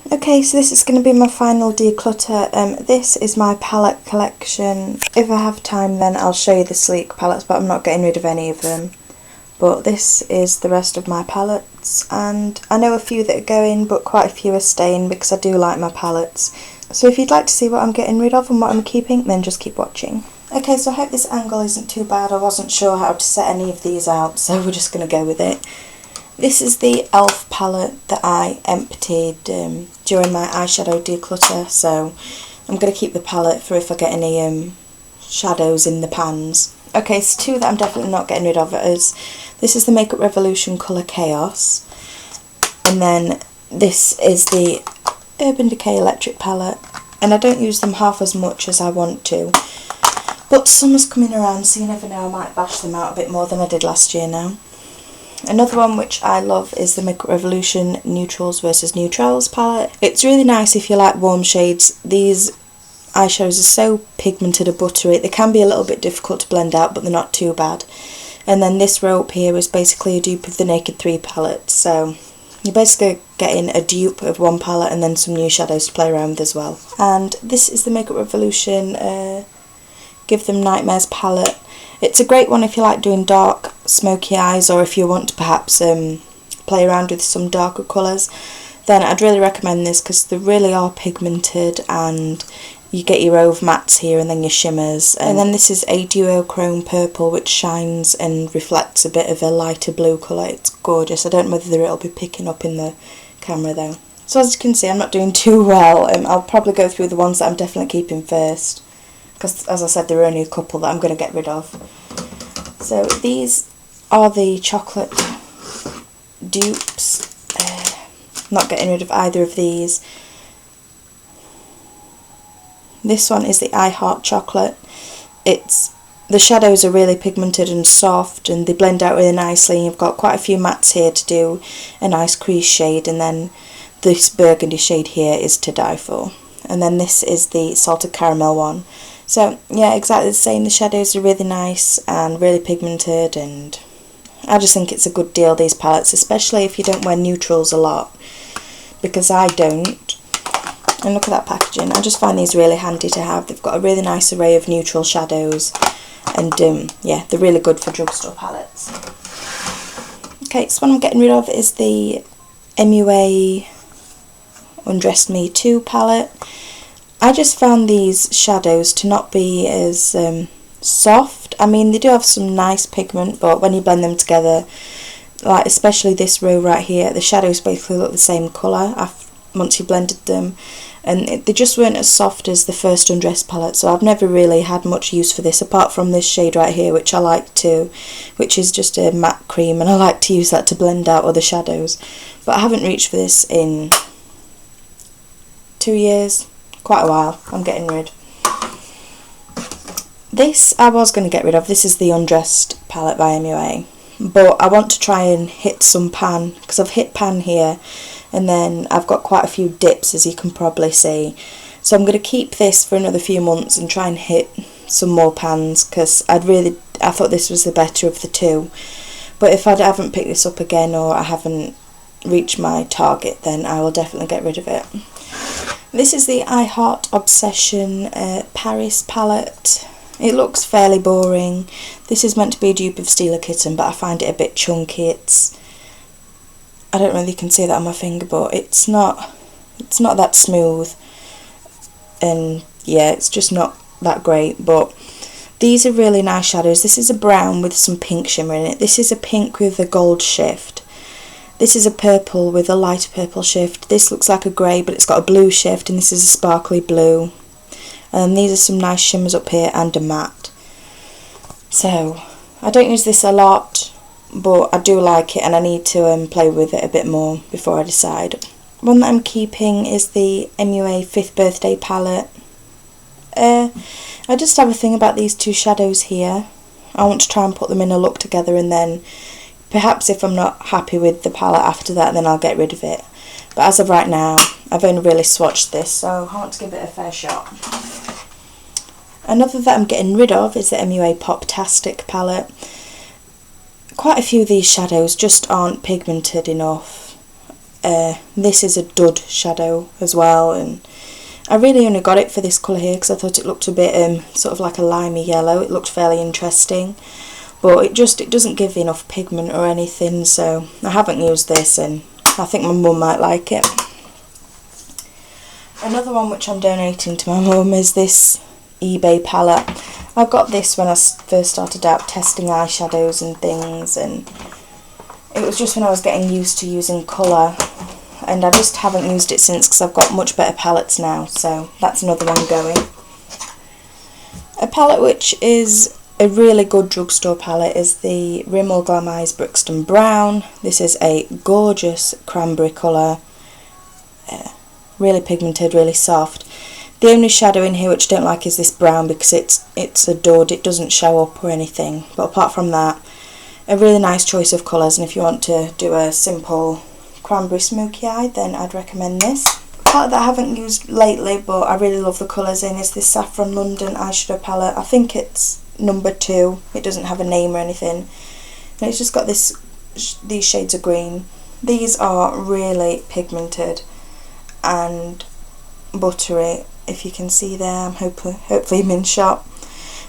Okay, so this is going to be my final declutter. This is my palette collection. If I have time then I'll show you the sleek palettes, but I'm not getting rid of any of them. But this is the rest of my palettes, and I know a few that are going, but quite a few are staying because I do like my palettes. So if you'd like to see what I'm getting rid of and what I'm keeping, then just keep watching. Okay, so I hope this angle isn't too bad. I wasn't sure how to set any of these out, so we're just going to go with it. This is the e.l.f. palette that I emptied during my eyeshadow declutter, so I'm going to keep the palette for if I get any shadows in the pans. Okay, so two that I'm definitely not getting rid of is, this is the Makeup Revolution Colour Chaos, and then this is the Urban Decay Electric palette, and I don't use them half as much as I want to, but summer's coming around, so you never know, I might bash them out a bit more than I did last year now. Another one which I love is the Makeup Revolution Neutrals versus Neutrals palette. It's really nice if you like warm shades. These eyeshadows are so pigmented and buttery, they can be a little bit difficult to blend out, but they're not too bad. And then this row up here is basically a dupe of the Naked 3 palette, so you're basically getting a dupe of one palette and then some new shadows to play around with as well. And this is the Makeup Revolution Give Them Nightmares palette. It's a great one if you like doing dark smoky eyes, or if you want to perhaps play around with some darker colours, then I'd really recommend this because they really are pigmented, and you get your Ove mattes here and then your shimmers. And then this is a duochrome purple which shines and reflects a bit of a lighter blue colour. It's gorgeous. I don't know whether it'll be picking up in the camera though. So as you can see, I'm not doing too well. I'll probably go through the ones that I'm definitely keeping first, because as I said, there are only a couple that I'm going to get rid of. So these are the chocolate dupes. Not getting rid of either of these. This one is the I Heart Chocolate. The shadows are really pigmented and soft, and they blend out really nicely. You've got quite a few mattes here to do a nice crease shade, and then this burgundy shade here is to die for. And then this is the Salted Caramel one. So yeah, exactly the same. The shadows are really nice and really pigmented, and I just think it's a good deal, these palettes, especially if you don't wear neutrals a lot, because I don't. And look at that packaging. I just find these really handy to have. They've got a really nice array of neutral shadows, and yeah, they're really good for drugstore palettes. Okay, so what I'm getting rid of is the MUA Undress Me 2 palette. I just found these shadows to not be as soft. I mean, they do have some nice pigment, but when you blend them together, like especially this row right here, the shadows basically look the same colour once you blended them, and they just weren't as soft as the first Undress palette, so I've never really had much use for this, apart from this shade right here, which I like to, which is just a matte cream, and I like to use that to blend out other shadows. But I haven't reached for this in 2 years. Quite a while. I'm getting rid. This I was going to get rid of. This is the Undressed palette by MUA, but I want to try and hit some pan, because I've hit pan here, and then I've got quite a few dips, as you can probably see. So I'm going to keep this for another few months and try and hit some more pans, because I thought this was the better of the two. But if I haven't picked this up again, or I haven't reached my target, then I will definitely get rid of it. This is the I Heart Obsession Paris palette. It looks fairly boring. This is meant to be a dupe of Steeler Kitten, but I find it a bit chunky. I don't know if you can see that on my finger, but it's not that smooth, and yeah, it's just not that great. But these are really nice shadows. This is a brown with some pink shimmer in it. This is a pink with a gold shift. This is a purple with a lighter purple shift. This looks like a grey, but it's got a blue shift, and this is a sparkly blue. And these are some nice shimmers up here and a matte. So I don't use this a lot, but I do like it, and I need to play with it a bit more before I decide. One that I'm keeping is the MUA 5th Birthday palette. I just have a thing about these two shadows here. I want to try and put them in a look together, and then perhaps if I'm not happy with the palette after that, then I'll get rid of it. But as of right now, I've only really swatched this, so I want to give it a fair shot. Another that I'm getting rid of is the MUA Pop-tastic palette. Quite a few of these shadows just aren't pigmented enough. This is a dud shadow as well, and I really only got it for this colour here because I thought it looked a bit sort of like a limey yellow. It looked fairly interesting, but it doesn't give enough pigment or anything, so I haven't used this, and I think my mum might like it. Another one which I'm donating to my mum is this eBay palette. I got this when I first started out testing eyeshadows and things, and it was just when I was getting used to using colour, and I just haven't used it since because I've got much better palettes now, so that's another one going. A palette which is a really good drugstore palette is the Rimmel Glam Eyes Brixton Brown. This is a gorgeous cranberry colour, really pigmented, really soft. The only shadow in here which I don't like is this brown because it's a dud, it doesn't show up or anything, but apart from that, a really nice choice of colours, and if you want to do a simple cranberry smoky eye, then I'd recommend this. A palette that I haven't used lately but I really love the colours in is this Saffron London eyeshadow palette. I think it's number 2, it doesn't have a name or anything, and it's just got these shades of green. These are really pigmented and buttery, if you can see there. Hopefully I'm in shot.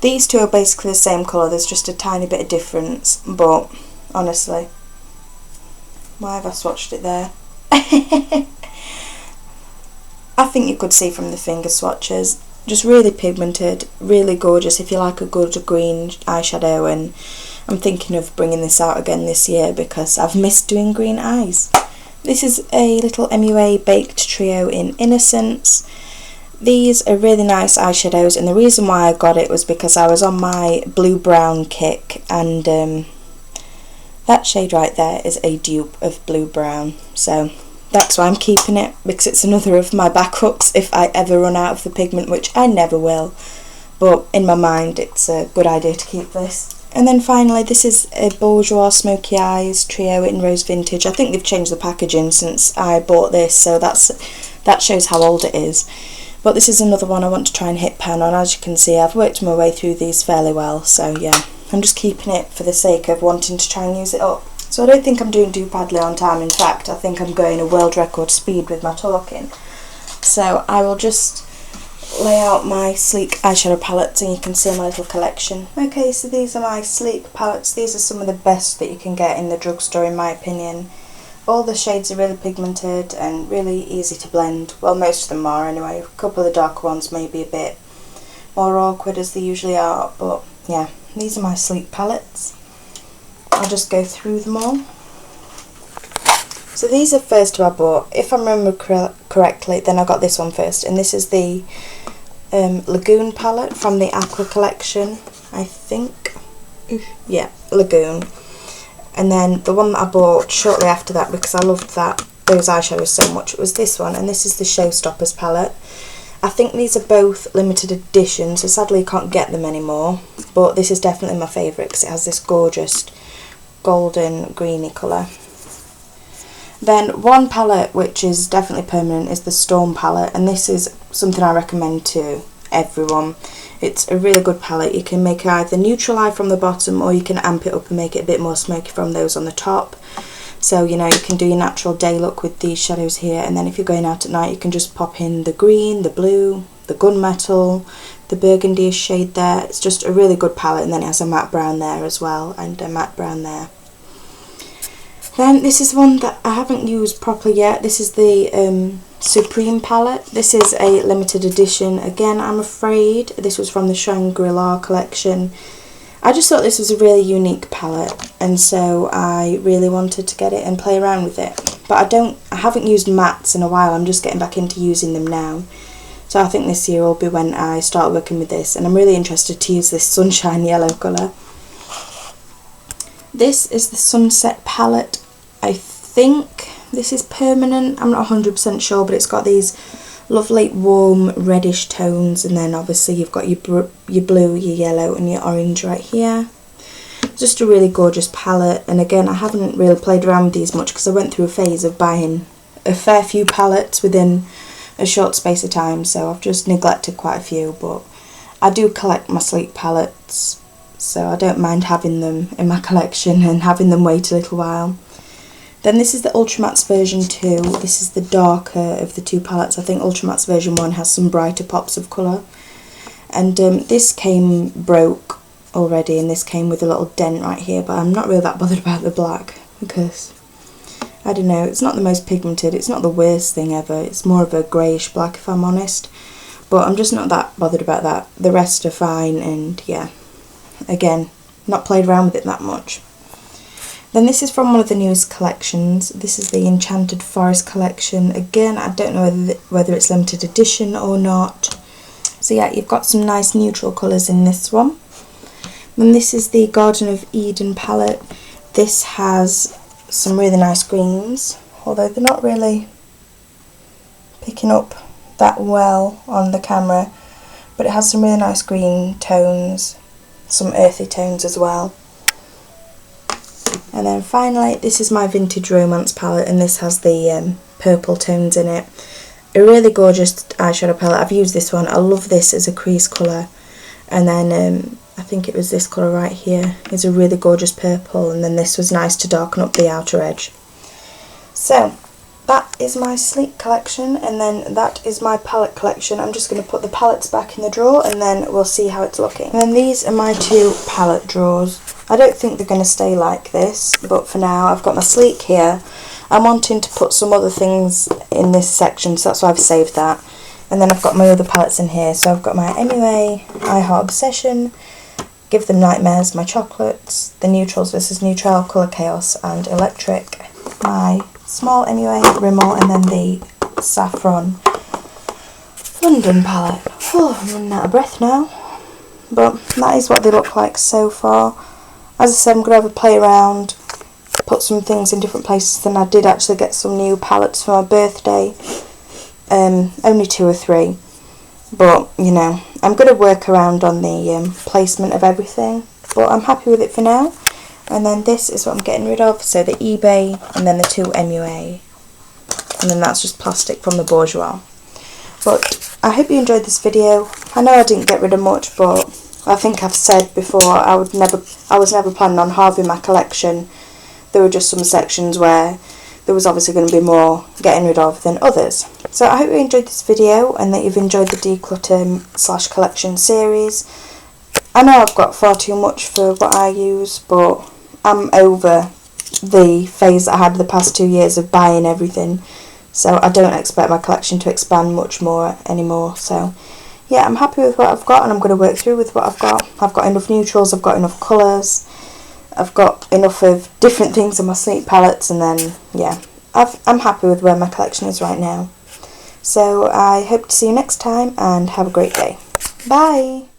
These two are basically the same colour, there's just a tiny bit of difference, but honestly, why have I swatched it there? I think you could see from the finger swatches, just really pigmented, really gorgeous if you like a good green eyeshadow, and I'm thinking of bringing this out again this year because I've missed doing green eyes. This is a little MUA Baked Trio in Innocence. These are really nice eyeshadows, and the reason why I got it was because I was on my blue-brown kick, and that shade right there is a dupe of blue-brown, so that's why I'm keeping it, because it's another of my backups if I ever run out of the pigment, which I never will, but in my mind it's a good idea to keep this. And then finally, this is a Bourjois Smoky Eyes Trio in Rose Vintage. I think they've changed the packaging since I bought this, so that shows how old it is. But this is another one I want to try and hit pan on. As you can see, I've worked my way through these fairly well, so yeah, I'm just keeping it for the sake of wanting to try and use it up. So I don't think I'm doing too badly on time. In fact, I think I'm going a world record speed with my talking. So I will just lay out my sleek eyeshadow palettes and you can see my little collection. Okay, so these are my sleek palettes. These are some of the best that you can get in the drugstore in my opinion. All the shades are really pigmented and really easy to blend. Well, most of them are anyway. A couple of the darker ones may be a bit more awkward as they usually are, but yeah, these are my sleek palettes. I'll just go through them all. So these are first two I bought. If I remember correctly, then I got this one first, and this is the Lagoon palette from the Aqua collection, I think. Yeah, Lagoon. And then the one that I bought shortly after that, because I loved those eyeshadows so much, it was this one, and this is the Showstoppers palette. I think these are both limited edition, so sadly you can't get them anymore, but this is definitely my favourite because it has this gorgeous golden greeny colour. Then one palette which is definitely permanent is the Storm palette, and this is something I recommend to everyone. It's a really good palette. You can make either neutral eye from the bottom, or you can amp it up and make it a bit more smoky from those on the top. So, you know, you can do your natural day look with these shadows here, and then if you're going out at night you can just pop in the green, the blue, the gunmetal, the burgundy shade there. It's just a really good palette, and then it has a matte brown there as well, and a matte brown there. Then this is one that I haven't used properly yet. This is the Supreme palette. This is a limited edition. Again, I'm afraid this was from the Shangri-La collection. I just thought this was a really unique palette, and so I really wanted to get it and play around with it. But I haven't used mattes in a while. I'm just getting back into using them now. So I think this year will be when I start working with this, and I'm really interested to use this Sunshine Yellow colour. This is the Sunset palette. I think this is permanent. I'm not 100% sure, but it's got these lovely warm reddish tones, and then obviously you've got your blue, your yellow and your orange right here. Just a really gorgeous palette, and again I haven't really played around with these much because I went through a phase of buying a fair few palettes within a short space of time, so I've just neglected quite a few, but I do collect my sleek palettes, so I don't mind having them in my collection and having them wait a little while. Then this is the Ultramats version 2. This is the darker of the two palettes. I think Ultramats version 1 has some brighter pops of colour. And this came broke already, and this came with a little dent right here, but I'm not really that bothered about the black because, I don't know, it's not the most pigmented, it's not the worst thing ever, it's more of a greyish black if I'm honest, but I'm just not that bothered about that. The rest are fine, and yeah, again, not played around with it that much. Then this is from one of the newest collections. This is the Enchanted Forest collection. Again, I don't know whether it's limited edition or not. So yeah, you've got some nice neutral colours in this one. Then this is the Garden of Eden palette. This has some really nice greens, although they're not really picking up that well on the camera. But it has some really nice green tones, some earthy tones as well. And then finally, this is my Vintage Romance palette, and this has the purple tones in it. A really gorgeous eyeshadow palette. I've used this one. I love this as a crease colour. And then I think it was this colour right here is a really gorgeous purple, and then this was nice to darken up the outer edge. So that is my sleek collection, and then that is my palette collection. I'm just going to put the palettes back in the drawer and then we'll see how it's looking. And then these are my two palette drawers. I don't think they're going to stay like this, but for now I've got my sleek here. I'm wanting to put some other things in this section, so that's why I've saved that. And then I've got my other palettes in here. So I've got my MUA, I Heart Obsession, Give Them Nightmares, my chocolates, the neutrals, this is Neutral, Colour Chaos and Electric, my small MUA, Rimmel, and then the Saffron London palette. Oh, I'm running out of breath now. But that is what they look like so far. As I said, I'm going to have a play around, put some things in different places. Then I did actually get some new palettes for my birthday, only 2 or 3, but you know, I'm going to work around on the placement of everything, but I'm happy with it for now. And then this is what I'm getting rid of, so the eBay and then the 2 MUA, and then that's just plastic from the Bourjois. But I hope you enjoyed this video. I know I didn't get rid of much, but I think I've said before I was never planning on halving my collection. There were just some sections where there was obviously going to be more getting rid of than others. So I hope you enjoyed this video and that you've enjoyed the declutter / collection series. I know I've got far too much for what I use, but I'm over the phase that I had the past 2 years of buying everything. So I don't expect my collection to expand much more anymore. So yeah, I'm happy with what I've got, and I'm going to work through with what I've got. I've got enough neutrals, I've got enough colours, I've got enough of different things in my sleek palettes, and then yeah, I'm happy with where my collection is right now. So I hope to see you next time, and have a great day. Bye!